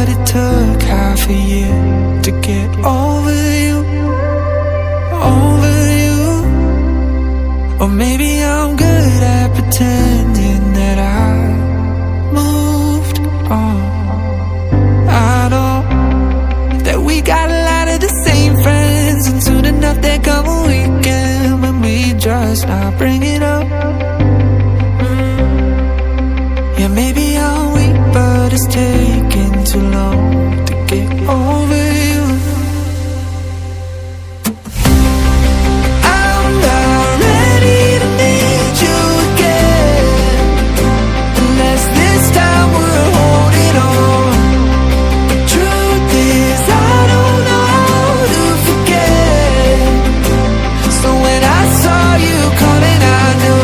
but it took half a year to get over you, over you. Or maybe I'm good at pretending that I moved on. I know that we got a lot of the same friends, and soon enough there come a weekend when we just not bring it up. Yeah, maybe I'm weak, but it's taking too long to get over you. I'm not ready to need you again, unless this time we're holding on. The truth is I don't know how to forget. So when I saw you coming, I knew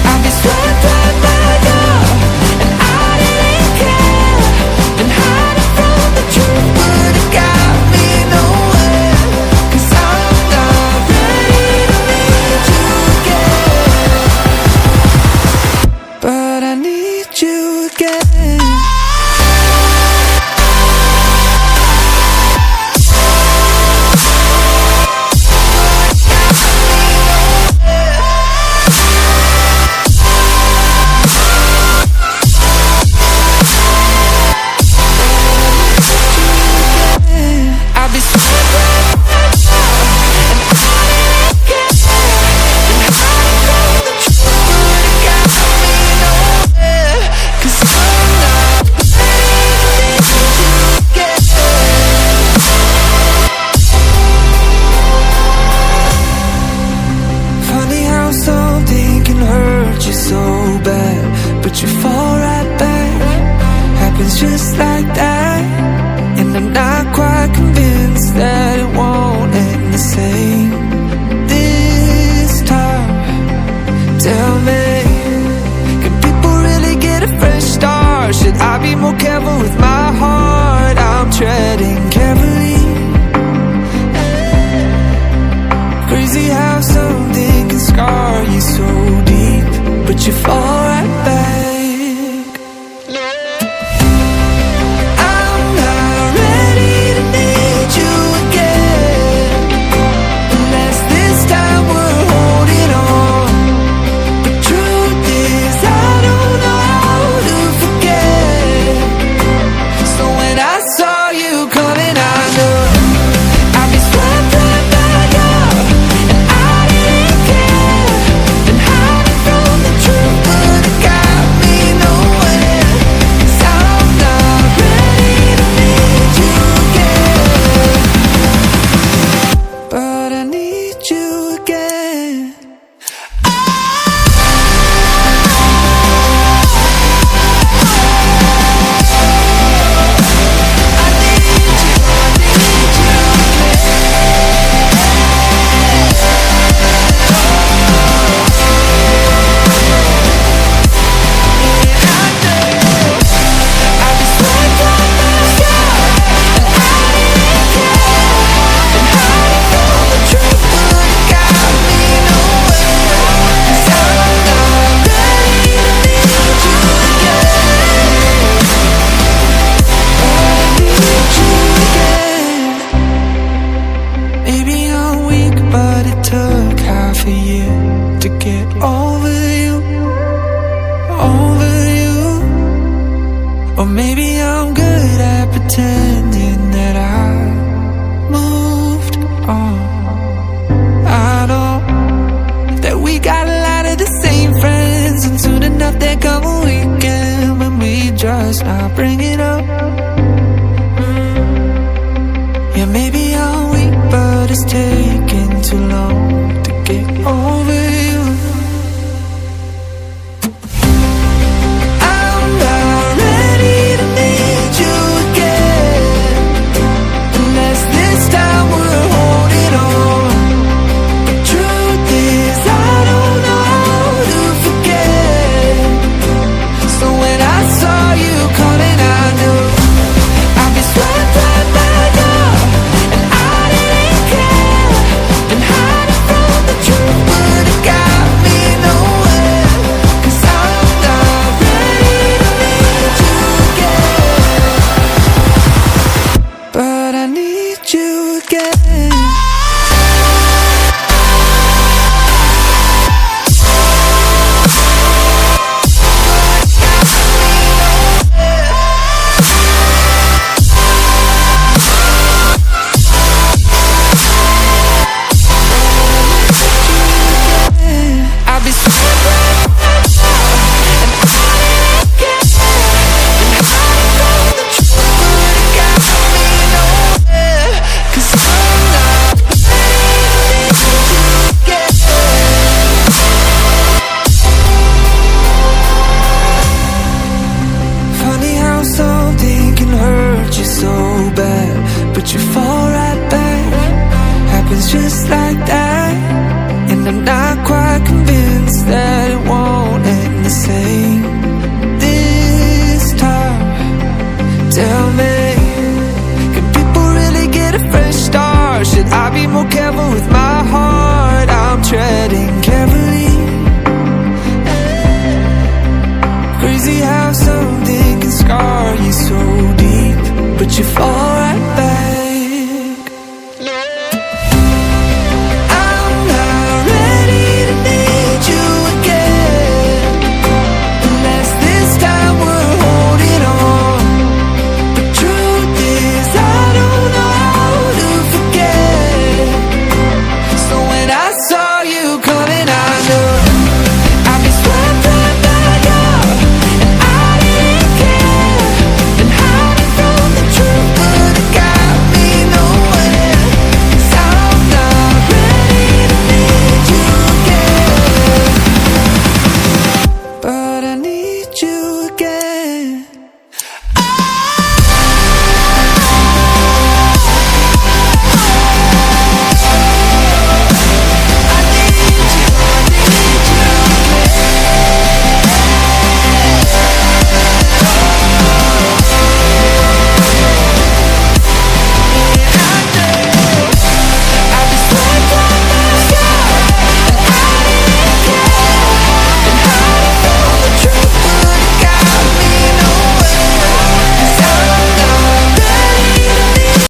I'd be swept right by now, and I didn't care. Been hiding from the truth, but it got me nowhere. 'Cause I'm not ready to need you again, but I need you again. I'll be swept right by now, and I didn't care. Been hiding from the truth, but it got me nowhere. 'Cause I'm not ready to need you again. Funny how something can hurt you so bad, but you fall right back. Happens just like that. And I'm not quite convinced that it won't end the same this time. Tell me, can people really get a fresh start? Should I be more careful with my heart? I'm treading carefully. Crazy how something can scar you so deep, but you fall right back. I'm not ready to need you again, unless this time we're holding on. The truth is I don't know how to forget. So when I saw you coming, I knew I'd be swept right by now, and I didn't care. Been hiding from the truth, but it got me nowhere. 'Cause I'm not ready to need you again, but I need you again. Maybe I'm weak, but it took half a year to get over you, over you. Or maybe I'm good at pretending that I moved on. I know that we got a lot of the same friends, and soon enough there come a weekend when we just not bring it up. Yeah, maybe I'm weak, but it's taking too long to get over you. I'm not ready to need you again, unless this time we're holding on. The truth is I don't know how to forget. So when I saw you coming, I so bad, but you fall right back. Happens just like that. And I'm not quite convinced that it won't end the same this time. Tell me, can people really get a fresh start? Should I be more careful with my heart? I'm treading carefully. Crazy how something can scar you so deep, but you fall